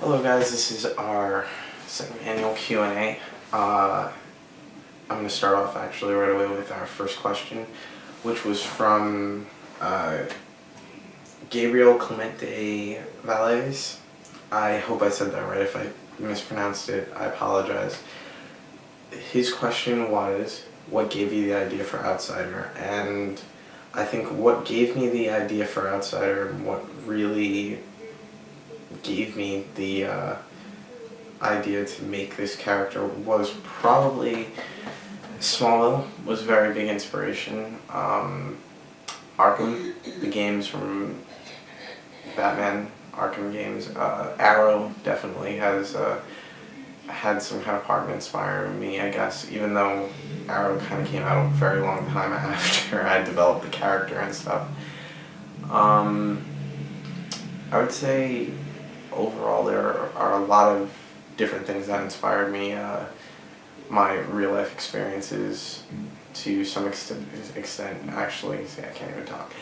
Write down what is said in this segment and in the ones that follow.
Hello guys, this is our second annual Q&A. I'm going to start off actually right away with our first question, which was from Gabriel Clemente Valles. I hope I said that right. If I mispronounced it, I apologize. His question was, what gave you the idea for Outsider? And I think what gave me the idea for Outsider, and what really gave me the idea to make this character, was probably Smallville was a very big inspiration. Arkham, the games from Batman Arkham games. Arrow definitely has had some kind of part of inspiring me, I guess, even though Arrow kind of came out a very long time after I developed the character and stuff. I would say overall there are a lot of different things that inspired me. My real life experiences, to some extent actually, see, I can't even talk,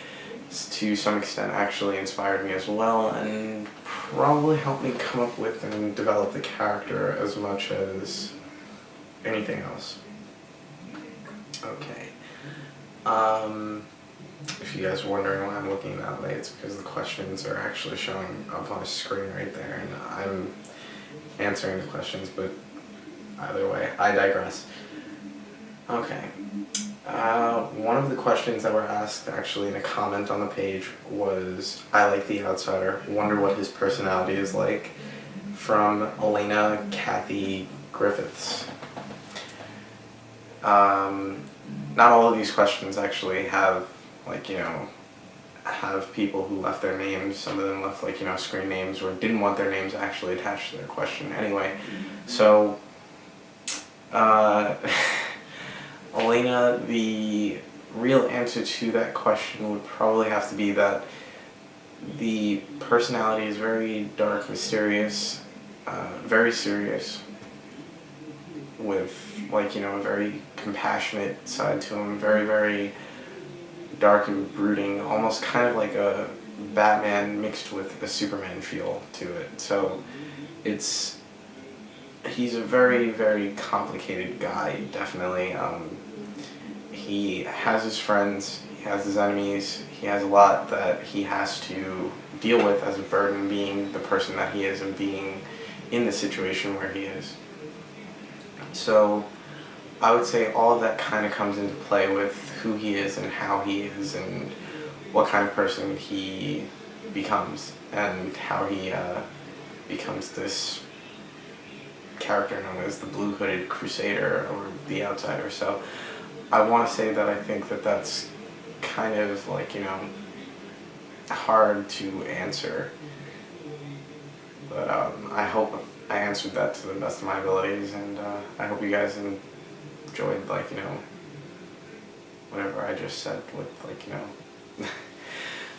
to some extent actually inspired me as well, and probably helped me come up with and develop the character as much as anything else. Okay. If you guys are wondering why I'm looking that way, it's because the questions are actually showing up on a screen right there, and I'm answering the questions, but either way, I digress. Okay. One of the questions that were asked actually in a comment on the page was, I like the Outsider, wonder what his personality is like, from Elena Kathy Griffiths. Not all of these questions actually have, have people who left their names. Some of them left, screen names, or didn't want their names actually attached to their question anyway. So, Elena, the real answer to that question would probably have to be that the personality is very dark, mysterious, very serious, with, a very compassionate side to him, very, very dark and brooding, almost kind of like a Batman mixed with a Superman feel to it. So he's a very, very complicated guy, definitely. He has his friends, he has his enemies, he has a lot that he has to deal with as a burden, being the person that he is and being in the situation where he is. So I would say all of that kind of comes into play with who he is and how he is and what kind of person he becomes, and how he becomes this character known as the Blue Hooded Crusader or the Outsider. So I want to say that I think that that's kind of hard to answer, but I hope I answered that to the best of my abilities, and I hope you guys enjoyed whatever I just said with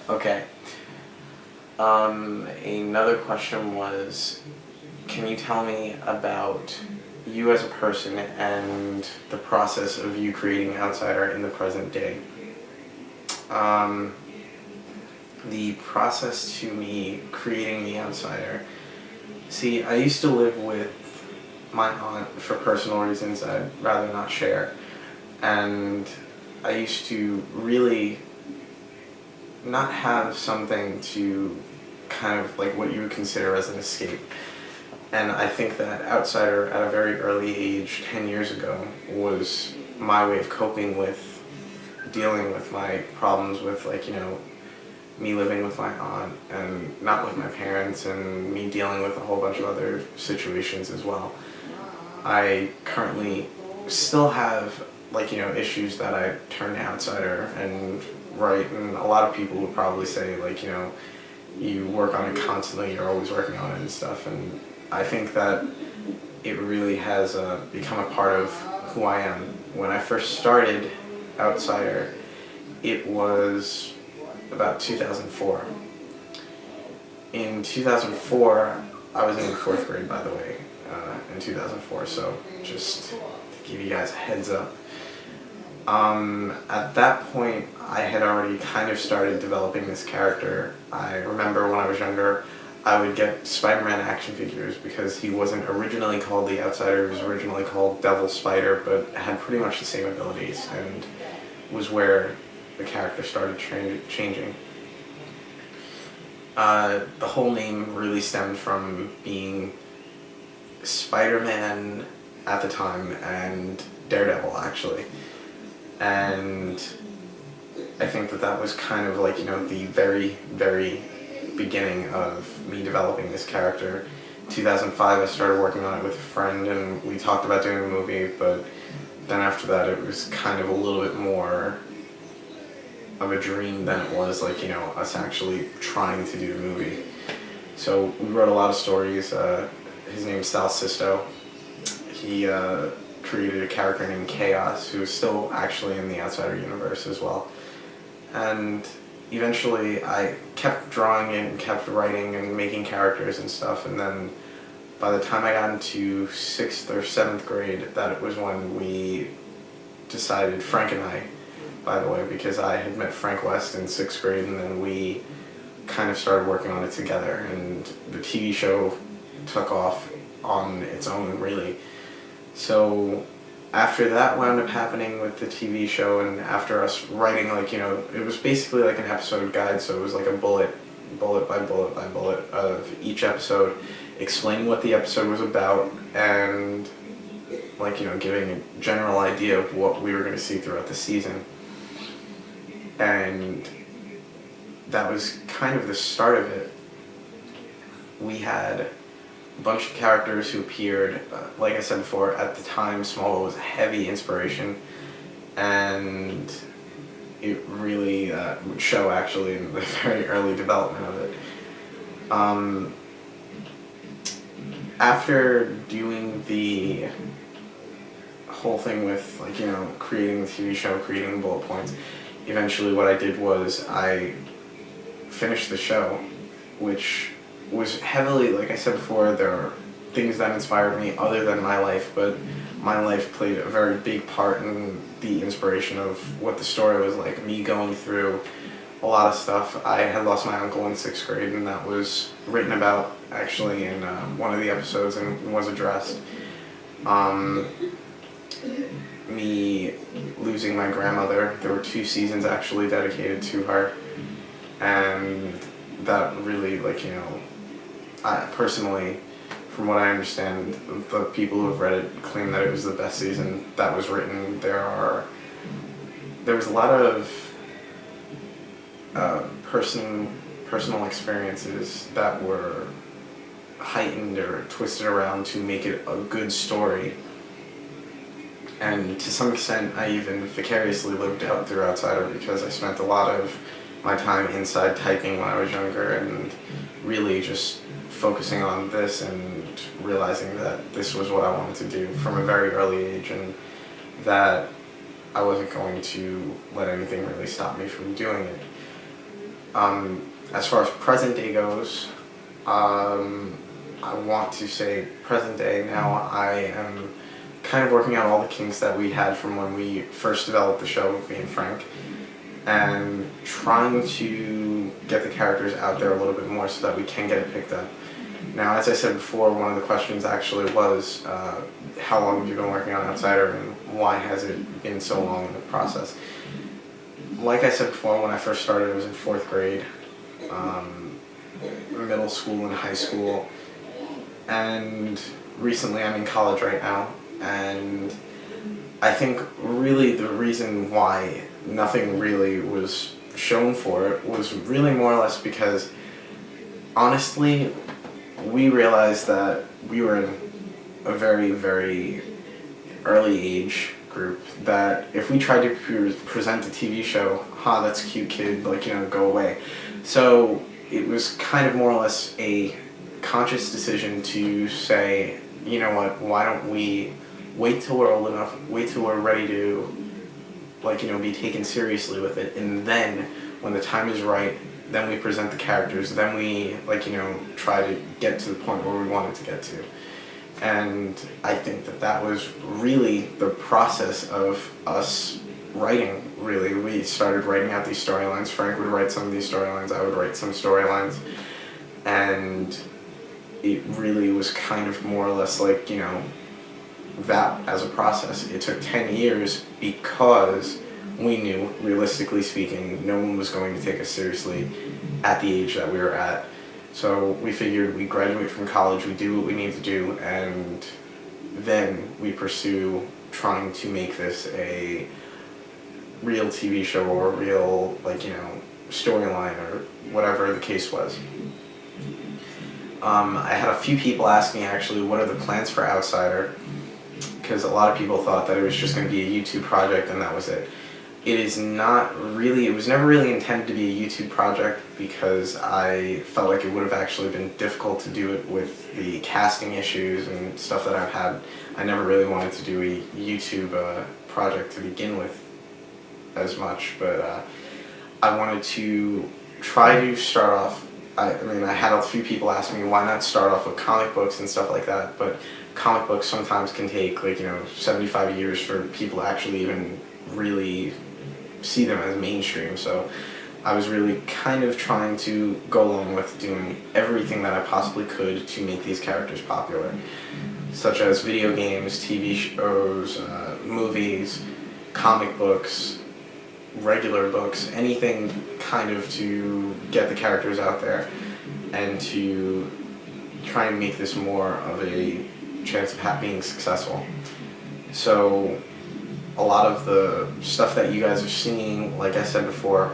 Okay. Another question was, can you tell me about you as a person and the process of you creating Outsider in the present day? The process to me creating the Outsider. See, I used to live with my aunt for personal reasons I'd rather not share, and I used to really not have something to kind of what you would consider as an escape. And I think that Outsider at a very early age, 10 years ago, was my way of coping with dealing with my problems with me living with my aunt and not with my parents, and me dealing with a whole bunch of other situations as well. I currently still have issues that I turn to Outsider and write, and a lot of people would probably say you work on it constantly, you're always working on it and stuff, and I think that it really has become a part of who I am. When I first started Outsider, it was about 2004. In 2004, I was in the 4th grade, by the way, in 2004, so just to give you guys a heads up. At that point, I had already kind of started developing this character. I remember when I was younger, I would get Spider-Man action figures because he wasn't originally called the Outsider. He was originally called Devil Spider, but had pretty much the same abilities, and was where the character started changing. The whole name really stemmed from being Spider-Man at the time and Daredevil, actually. And I think that was kind of like, the very, very beginning of me developing this character. 2005, I started working on it with a friend, and we talked about doing a movie, but then after that, it was kind of a little bit more of a dream than it was like, us actually trying to do the movie. So we wrote a lot of stories. His name's Sal Sisto. He created a character named Chaos, who is still actually in the Outsider universe as well. And eventually I kept drawing it and kept writing and making characters and stuff, and then by the time I got into 6th or 7th grade, that was when we decided, Frank and I, by the way, because I had met Frank West in 6th grade, and then we kind of started working on it together, and the TV show took off on its own, really. So after that wound up happening with the TV show, and after us writing, it was basically like an episode guide, so it was like a bullet by bullet by bullet of each episode, explaining what the episode was about, and giving a general idea of what we were going to see throughout the season. And that was kind of the start of it. We had a bunch of characters who appeared. Like I said before, at the time, Smallville was a heavy inspiration, and it really would show actually in the very early development of it. After doing the whole thing with creating the TV show, creating bullet points, eventually what I did was I finished the show, which was heavily, like I said before, there are things that inspired me other than my life, but my life played a very big part in the inspiration of what the story was like, me going through a lot of stuff. I had lost my uncle in 6th grade, and that was written about actually in one of the episodes and was addressed. Me losing my grandmother, there were 2 seasons actually dedicated to her, and that really, I personally, from what I understand, the people who have read it claim that it was the best season that was written. There was a lot of personal experiences that were heightened or twisted around to make it a good story. And to some extent, I even vicariously lived out through Outsider, because I spent a lot of my time inside typing when I was younger, and really just focusing on this and realizing that this was what I wanted to do from a very early age, and that I wasn't going to let anything really stop me from doing it. As far as present day goes, I want to say present day now, I am kind of working out all the kinks that we had from when we first developed the show, me and Frank, and trying to get the characters out there a little bit more so that we can get it picked up. Now, as I said before, one of the questions actually was, how long have you been working on Outsider, and why has it been so long in the process? Like I said before, when I first started, I was in 4th grade, middle school and high school, and recently I'm in college right now, and I think really the reason why nothing really was shown for it was really more or less because, honestly, we realized that we were in a very, very early age group, that if we tried to present a TV show, that's cute kid, go away. So it was kind of more or less a conscious decision to say, you know what, why don't we wait till we're old enough, wait till we're ready to, be taken seriously with it, and then, when the time is right, then we present the characters, then we, try to get to the point where we wanted to get to. And I think that was really the process of us writing, really. We started writing out these storylines. Frank would write some of these storylines, I would write some storylines. and it really was kind of more or less like, that as a process. It took 10 years because we knew, realistically speaking, no one was going to take us seriously at the age that we were at. So we figured we graduate from college, we do what we need to do, and then we pursue trying to make this a real TV show or a real, storyline or whatever the case was. I had a few people ask me actually, what are the plans for Outsider? Because a lot of people thought that it was just going to be a YouTube project and that was it. It is not really, it was never really intended to be a YouTube project because I felt like it would have actually been difficult to do it with the casting issues and stuff that I've had. I never really wanted to do a YouTube project to begin with as much, but I wanted to try to start off, I had a few people ask me why not start off with comic books and stuff like that, but comic books sometimes can take 75 years for people to actually even really see them as mainstream. So I was really kind of trying to go along with doing everything that I possibly could to make these characters popular, such as video games, TV shows, movies, comic books, regular books, anything kind of to get the characters out there and to try and make this more of a chance of being successful. So a lot of the stuff that you guys are seeing, like I said before,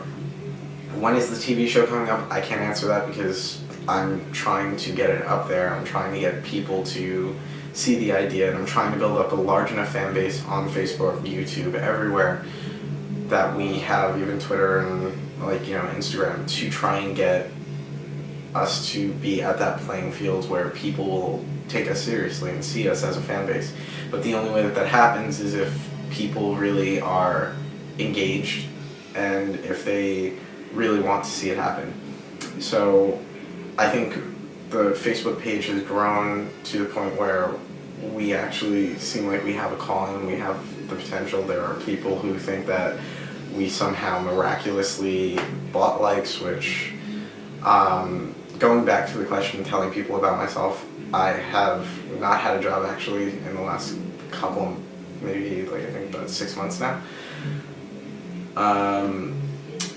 when is the TV show coming up? I can't answer that because I'm trying to get it up there. I'm trying to get people to see the idea, and I'm trying to build up a large enough fan base on Facebook, YouTube, everywhere that we have, even Twitter and Instagram, to try and get us to be at that playing field where people will take us seriously and see us as a fan base. But the only way that happens is if people really are engaged and if they really want to see it happen. So I think the Facebook page has grown to the point where we actually seem like we have a calling and we have the potential. There are people who think that we somehow miraculously bought likes, which, going back to the question, telling people about myself, I have not had a job actually in the last couple, maybe I think about 6 months now.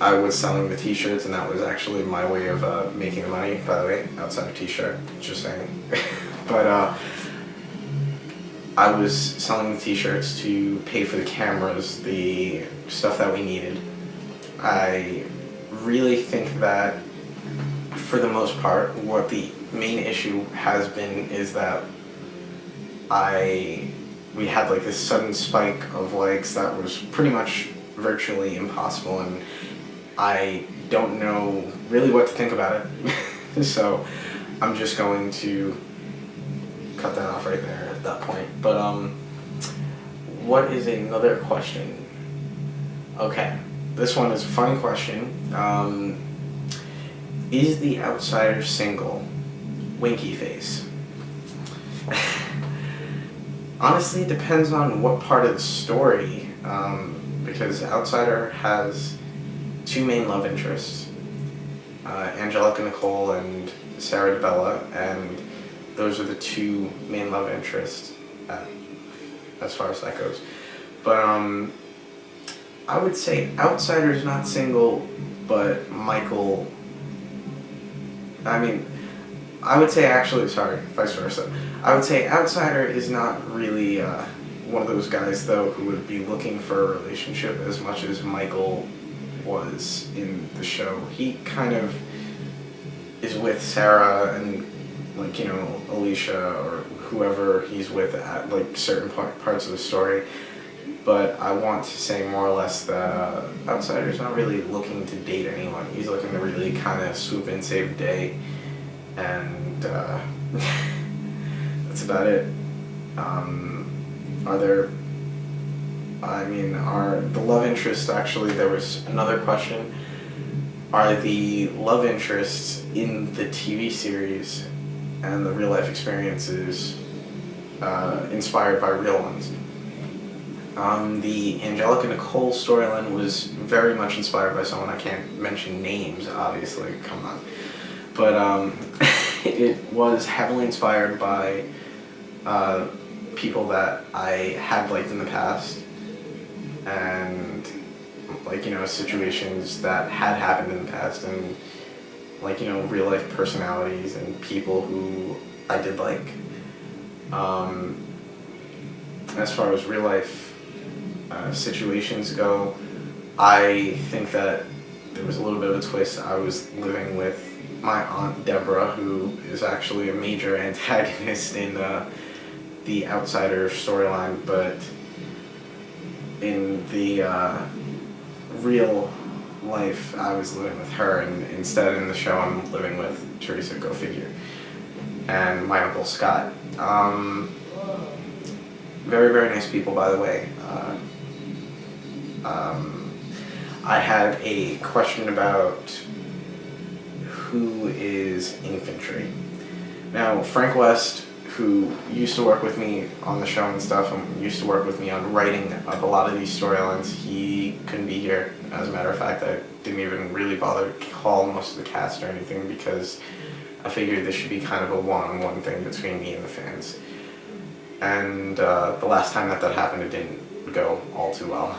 I was selling the t-shirts and that was actually my way of making money, by the way, outside of t-shirt, just saying. But I was selling the t-shirts to pay for the cameras, the stuff that we needed. I really think that for the most part, what the main issue has been is that we had this sudden spike of likes that was pretty much virtually impossible, and I don't know really what to think about it. So I'm just going to cut that off right there at that point. But what is another question? Okay, this one is a funny question. Is the Outsider single? Winky face. Honestly, it depends on what part of the story, because Outsider has two main love interests, Angelica Nicole and Sarah DeBella, and those are the two main love interests as far as that goes. But I would say Outsider's not single, but Michael, I would say vice versa. I would say Outsider is not really one of those guys, though, who would be looking for a relationship as much as Michael was in the show. He kind of is with Sarah and, Alicia or whoever he's with at, certain parts of the story. But I want to say more or less that Outsider's not really looking to date anyone. He's looking to really kind of swoop in, save the day, and that's about it. Are the love interests, actually, there was another question. Are the love interests in the TV series and the real life experiences inspired by real ones? The Angelica Nicole storyline was very much inspired by someone. I can't mention names, obviously, come on. But it was heavily inspired by people that I had liked in the past, and like, you know, situations that had happened in the past, and like, you know, real life personalities and people who I did like. As far as real life situations go, I think that there was a little bit of a twist. I was living with my aunt Deborah, who is actually a major antagonist in the Outsider storyline, but in the real life, I was living with her, and instead in the show, I'm living with Teresa, go figure, and my uncle Scott. Very, very nice people, by the way. I had a question about who is infantry. Now, Frank West, who used to work with me on the show and stuff, and used to work with me on writing up a lot of these storylines, he couldn't be here. As a matter of fact, I didn't even really bother to call most of the cast or anything, because I figured this should be kind of a one-on-one thing between me and the fans. And the last time that happened, it didn't go all too well.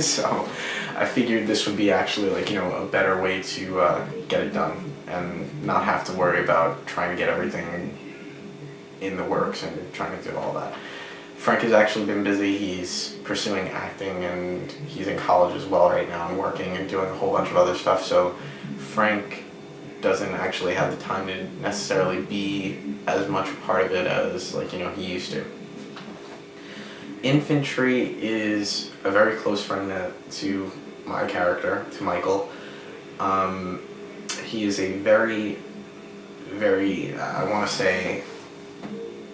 So I figured this would be actually, like, you know, a better way to get it done and not have to worry about trying to get everything in the works and trying to do all that. Frank has actually been busy. He's pursuing acting, and he's in college as well right now and working and doing a whole bunch of other stuff. So Frank doesn't actually have the time to necessarily be as much a part of it as, like, you know, he used to. Infantry is a very close friend to my character, to Michael. He is a very, very, I want to say,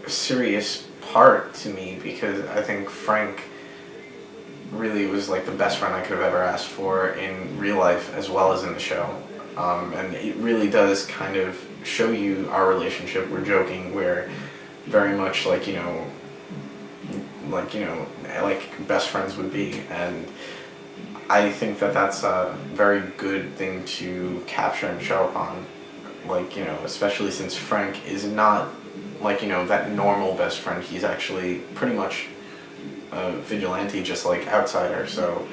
serious part to me, because I think Frank really was like the best friend I could have ever asked for in real life as well as in the show. And it really does kind of show you our relationship. We're joking, we're very much like, you know, like best friends would be, and I think that that's a very good thing to capture and show upon, like, you know, especially since Frank is not, like, you know, that normal best friend. He's actually pretty much a vigilante, just like Outsider, so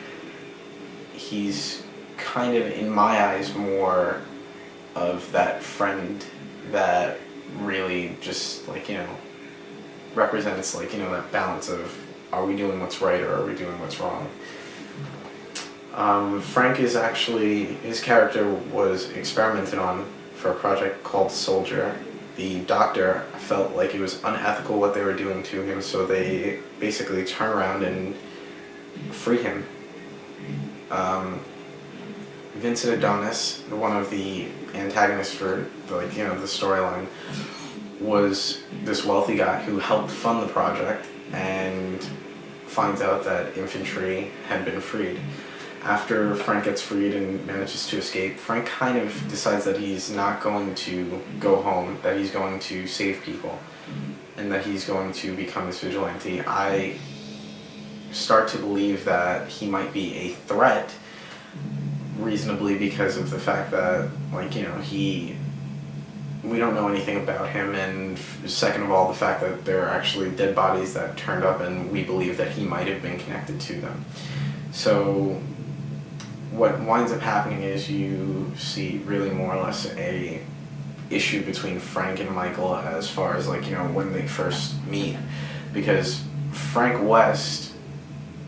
he's kind of, in my eyes, more of that friend that really just, like, you know, represents, like, you know, that balance of, are we doing what's right or are we doing what's wrong? Frank is actually, his character was experimented on for a project called Soldier. The doctor felt like it was unethical what they were doing to him, so they basically turn around and free him. Vincent Adonis, one of the antagonists for the, like, you know, the storyline, was this wealthy guy who helped fund the project and finds out that infantry had been freed. After Frank gets freed and manages to escape, Frank kind of decides that he's not going to go home, that he's going to save people, and that he's going to become this vigilante. I start to believe that he might be a threat, reasonably, because of the fact that, like, you know, we don't know anything about him, and second of all, the fact that there are actually dead bodies that turned up, and we believe that he might have been connected to them. So what winds up happening is you see really more or less a issue between Frank and Michael as far as, like, you know, when they first meet, because Frank West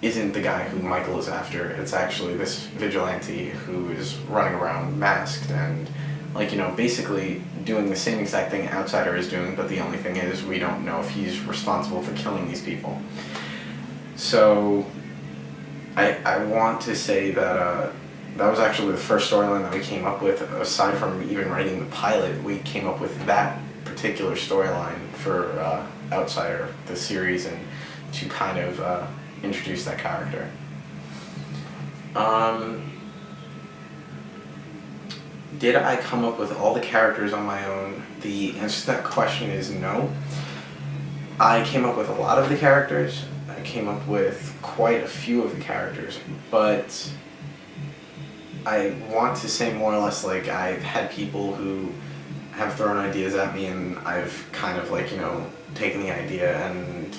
isn't the guy who Michael is after. It's actually this vigilante who is running around masked and, like, you know, basically doing the same exact thing Outsider is doing, but the only thing is we don't know if he's responsible for killing these people. So I want to say that that was actually the first storyline that we came up with. Aside from even writing the pilot, we came up with that particular storyline for Outsider, the series, and to kind of introduce that character. Did I come up with all the characters on my own? The answer to that question is no. I came up with a lot of the characters. I came up with quite a few of the characters, but I want to say more or less, like, I've had people who have thrown ideas at me, and I've kind of like, taken the idea and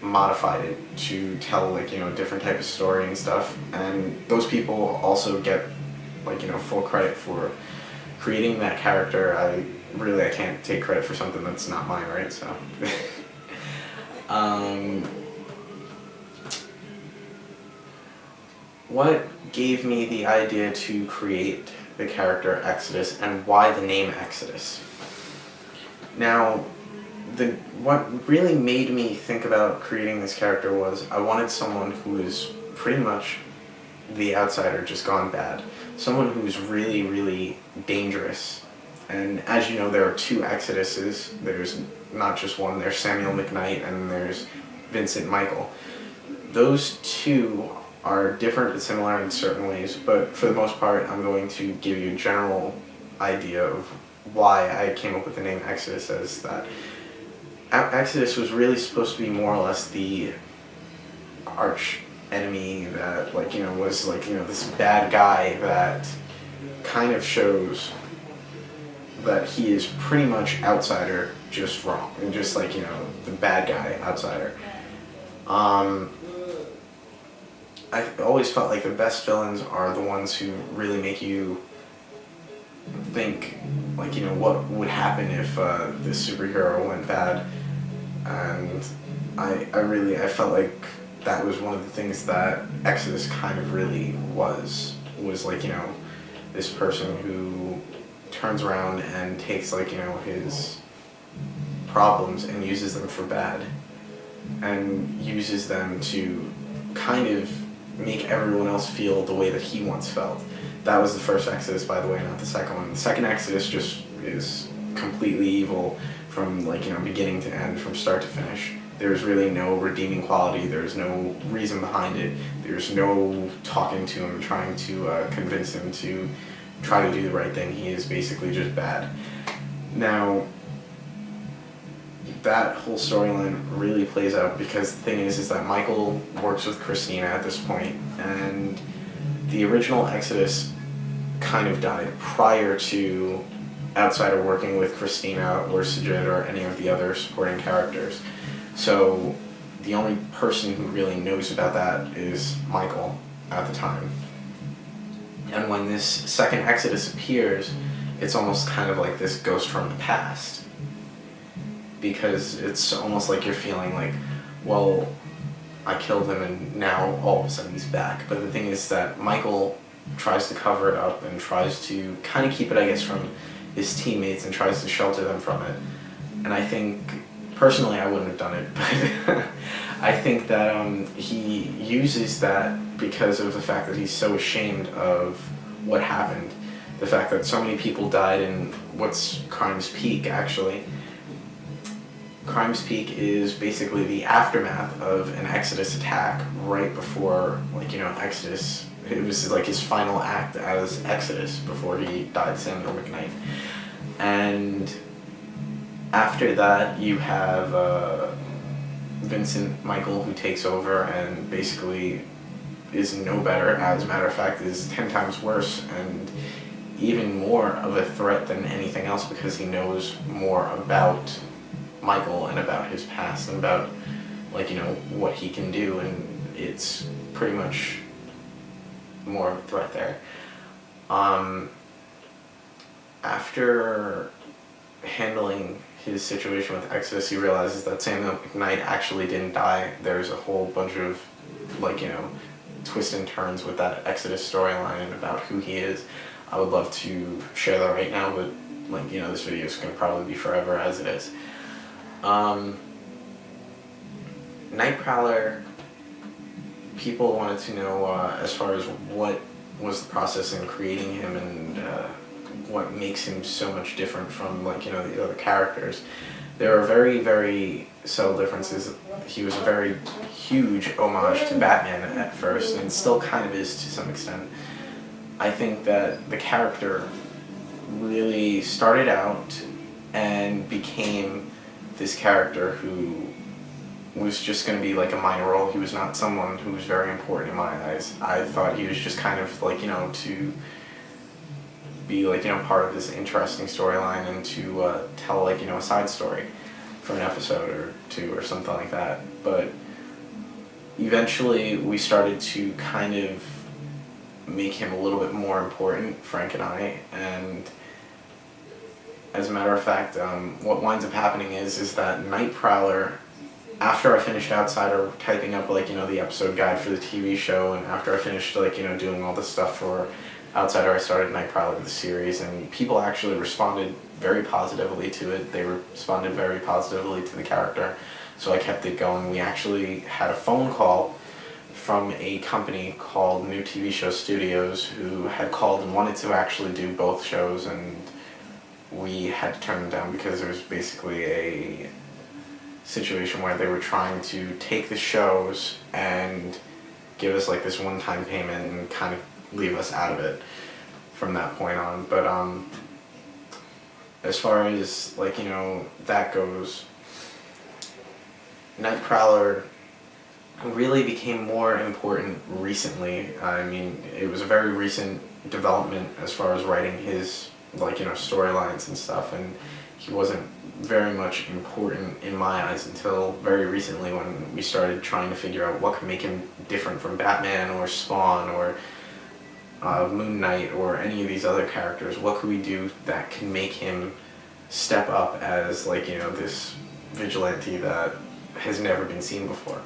modified it to tell like, a different type of story and stuff. And those people also get like, full credit for creating that character. I can't take credit for something that's not mine, right? So what gave me the idea to create the character Exodus, and why the name Exodus? Now, what really made me think about creating this character was I wanted someone who is pretty much the outsider just gone bad. Someone who's really, really dangerous. And as you know, there are two Exoduses. There's not just one. There's Samuel McKnight and there's Vincent Michael. Those two are different and similar in certain ways, but for the most part, I'm going to give you a general idea of why I came up with the name Exodus as that. Exodus was really supposed to be more or less the arch enemy that, like, was like, this bad guy that kind of shows that he is pretty much outsider, just wrong, and just like, the bad guy outsider. I've always felt like the best villains are the ones who really make you think, like, what would happen if this superhero went bad. And I felt like that was one of the things that Exodus kind of really was like, this person who turns around and takes, like, his problems and uses them for bad, and uses them to kind of make everyone else feel the way that he once felt. That was the first Exodus, by the way, not the second one. The second Exodus just is completely evil from, like, beginning to end, from start to finish. There's really no redeeming quality. There's no reason behind it. There's no talking to him, trying to convince him to try to do the right thing. He is basically just bad. Now, that whole storyline really plays out because the thing is that Michael works with Christina at this point, and the original Exodus kind of died prior to Outsider working with Christina or Sijit or any of the other supporting characters. So the only person who really knows about that is Michael at the time. And when this second Exodus appears, it's almost kind of like this ghost from the past. Because it's almost like you're feeling like, well, I killed him and now all of a sudden he's back. But the thing is that Michael tries to cover it up and tries to kind of keep it, I guess, from his teammates and tries to shelter them from it. And I think, personally, I wouldn't have done it, but I think that he uses that because of the fact that he's so ashamed of what happened. The fact that so many people died in what's Crime's Peak, actually. Crime's Peak is basically the aftermath of an Exodus attack right before, like, Exodus. It was like his final act as Exodus before he died, Samuel McKnight. And after that, you have Vincent Michael, who takes over and basically is no better. As a matter of fact, is 10 times worse and even more of a threat than anything else because he knows more about Michael and about his past and about, like, what he can do, and it's pretty much more of a threat there. After handling his situation with Exodus, he realizes that Samuel McKnight actually didn't die. There's a whole bunch of, like, twists and turns with that Exodus storyline and about who he is. I would love to share that right now, but, like, this video is going to probably be forever as it is. Nightcrawler, people wanted to know as far as what was the process in creating him and what makes him so much different from, like, the other characters. There are very, very subtle differences. He was a very huge homage to Batman at first, and still kind of is to some extent. I think that the character really started out and became this character who was just going to be like a minor role. He was not someone who was very important in my eyes. I thought he was just kind of like, to be like, part of this interesting storyline and to tell like, a side story for an episode or two or something like that. But eventually we started to kind of make him a little bit more important, Frank and I, and as a matter of fact, what winds up happening is that Night Prowler, after I finished Outsider, typing up like, the episode guide for the TV show, and after I finished like, doing all this stuff for Outsider, I started Night Prowler the series, and people actually responded very positively to it. They responded very positively to the character, so I kept it going. We actually had a phone call from a company called New TV Show Studios who had called and wanted to actually do both shows, and we had to turn them down because there was basically a situation where they were trying to take the shows and give us like this one-time payment and kind of leave us out of it from that point on. But as far as like, that goes, Night Prowler really became more important recently. I mean, it was a very recent development as far as writing his like, storylines and stuff, and he wasn't very much important in my eyes until very recently when we started trying to figure out what could make him different from Batman or Spawn or Moon Knight or any of these other characters. What could we do that can make him step up as like, this vigilante that has never been seen before.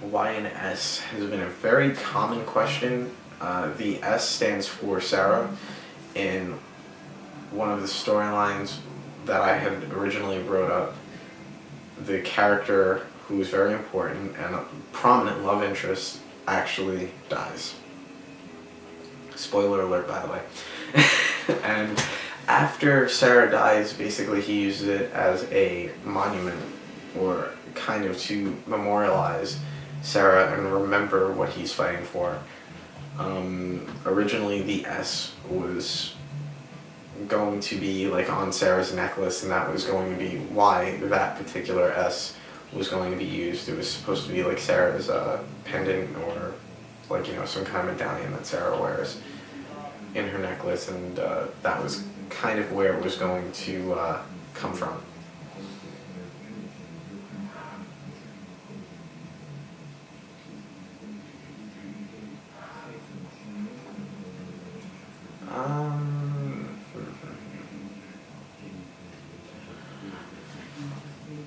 Why an S has been a very common question. The S stands for Sarah. In one of the storylines that I had originally wrote up, the character who was very important and a prominent love interest actually dies. Spoiler alert, by the way. And after Sarah dies, basically he uses it as a monument, or kind of to memorialize Sarah and remember what he's fighting for. Originally the S was going to be like on Sarah's necklace, and that was going to be why that particular S was going to be used. It was supposed to be like Sarah's pendant, or like, some kind of medallion that Sarah wears in her necklace, and that was kind of where it was going to come from.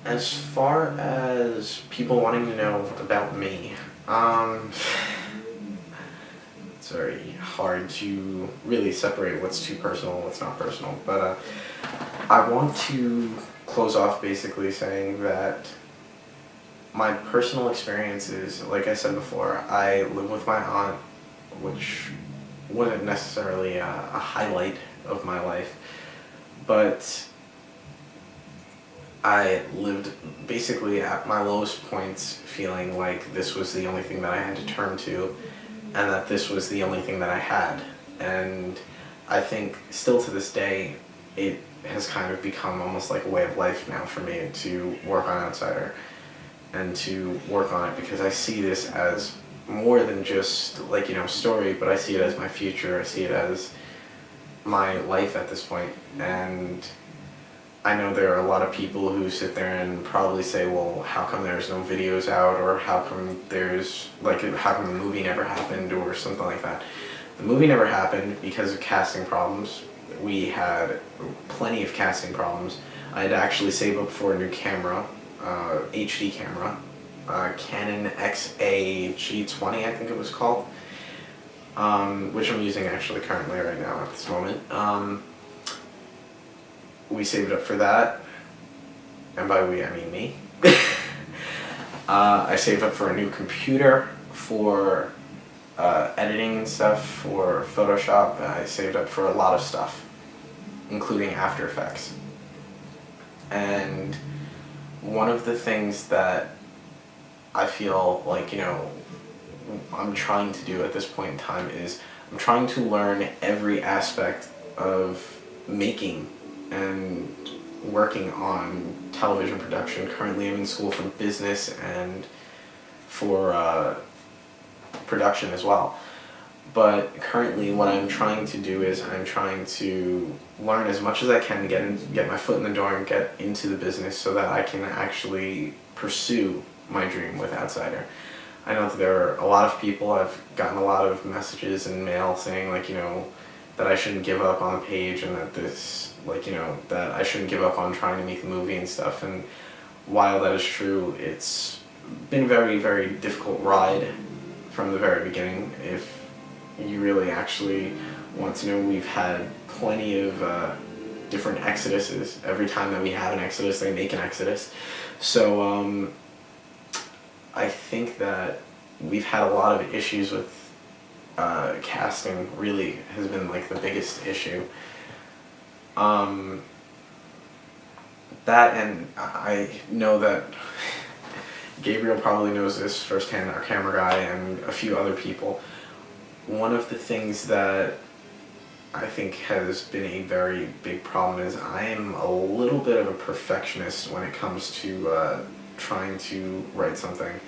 As far as people wanting to know about me, it's very hard to really separate what's too personal and what's not personal, but I want to close off basically saying that my personal experiences, like I said before, I live with my aunt, which wasn't necessarily a highlight of my life, but I lived basically at my lowest points feeling like this was the only thing that I had to turn to, and that this was the only thing that I had. And I think still to this day, it has kind of become almost like a way of life now for me to work on Outsider and to work on it, because I see this as more than just like, story, but I see it as my future. I see it as my life at this point. And I know there are a lot of people who sit there and probably say, well, how come there's no videos out, or how come how come the movie never happened, or something like that. The movie never happened because of casting problems. We had plenty of casting problems. I had to actually save up for a new camera, HD camera, Canon XA-G20, I think it was called, which I'm using actually currently right now at this moment. We saved up for that, and by we I mean me. I saved up for a new computer for editing and stuff, for Photoshop. I saved up for a lot of stuff, including After Effects. And one of the things that I feel like, I'm trying to do at this point in time is I'm trying to learn every aspect of making and working on television production. Currently I'm in school for business and for production as well. But currently what I'm trying to do is I'm trying to learn as much as I can, get my foot in the door and get into the business so that I can actually pursue my dream with Outsider. I know that there are a lot of people, I've gotten a lot of messages and mail saying like, you know, that I shouldn't give up on the page and that this, like, you know, that I shouldn't give up on trying to make the movie and stuff. And while that is true, it's been a very, very difficult ride from the very beginning. If you really actually want to know, we've had plenty of different exoduses. Every time that we have an exodus, they make an exodus. So I think that we've had a lot of issues with casting. Really has been like the biggest issue. That, and I know that Gabriel probably knows this firsthand, our camera guy, and a few other people. One of the things that I think has been a very big problem is I am a little bit of a perfectionist when it comes to trying to write something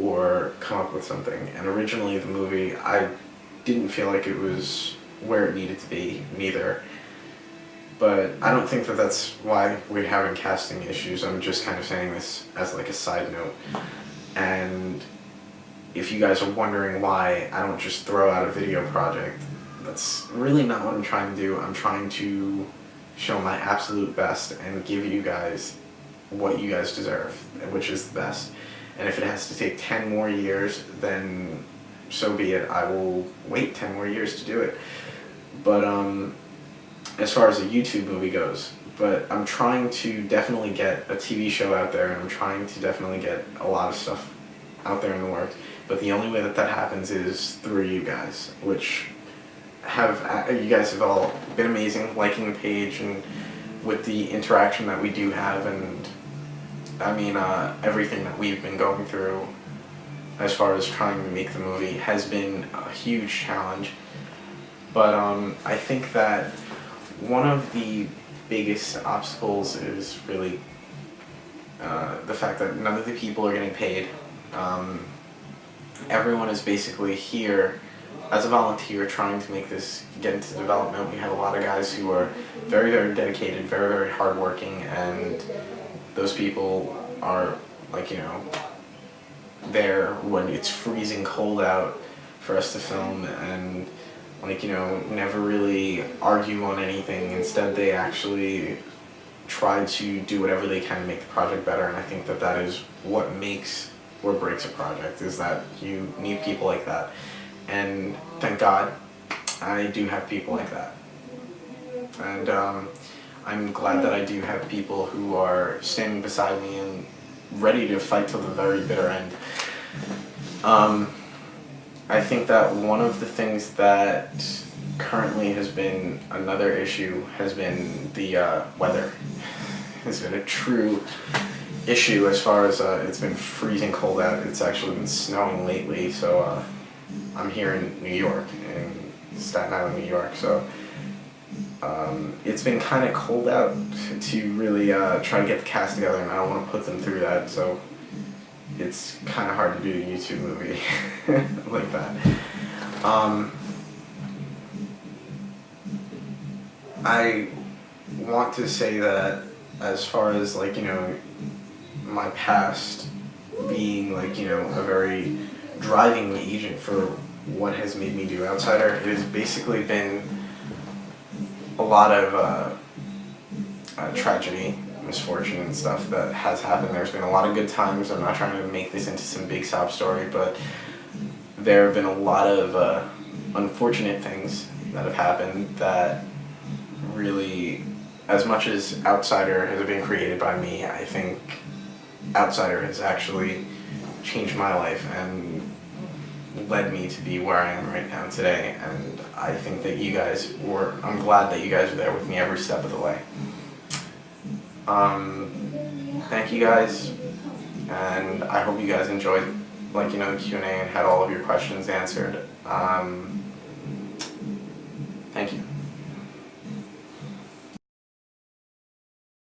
or come up with something. And originally the movie, I didn't feel like it was where it needed to be, neither. But I don't think that that's why we're having casting issues. I'm just kind of saying this as like a side note. And if you guys are wondering why I don't just throw out a video project, that's really not what I'm trying to do. I'm trying to show my absolute best and give you guys what you guys deserve, which is the best. And if it has to take 10 more years, then so be it. I will wait 10 more years to do it. But as far as a YouTube movie goes, but I'm trying to definitely get a TV show out there, and I'm trying to definitely get a lot of stuff out there in the works. But the only way that that happens is through you guys, which you guys have all been amazing, liking the page and with the interaction that we do have, and I mean everything that we've been going through as far as trying to make the movie has been a huge challenge. But I think that one of the biggest obstacles is really the fact that none of the people are getting paid. Everyone is basically here as a volunteer trying to make this get into development. We have a lot of guys who are very, very dedicated, very, very hardworking, and those people are, like, you know, there when it's freezing cold out for us to film, and, like, you know, never really argue on anything. Instead, they actually try to do whatever they can to make the project better, and I think that that is what makes or breaks a project, is that you need people like that. And thank God I do have people like that. And I'm glad that I do have people who are standing beside me and ready to fight till the very bitter end. I think that one of the things that currently has been another issue has been the weather. It's been a true issue as far as it's been freezing cold out. It's actually been snowing lately, so I'm here in New York, in Staten Island, New York, so it's been kind of cold out to really try to get the cast together, and I don't want to put them through that, so it's kind of hard to do a YouTube movie like that. I want to say that as far as, like, you know, my past being, like, you know, a very driving agent for what has made me do Outsider, it has basically been a lot of tragedy, misfortune and stuff that has happened. There's been a lot of good times. I'm not trying to make this into some big sob story, but there have been a lot of unfortunate things that have happened that really, as much as Outsider has been created by me, I think Outsider has actually changed my life and led me to be where I am right now today. And I think that you guys I'm glad that you guys are there with me every step of the way. Thank you guys, and I hope you guys enjoyed, like, you know, the Q&A and had all of your questions answered.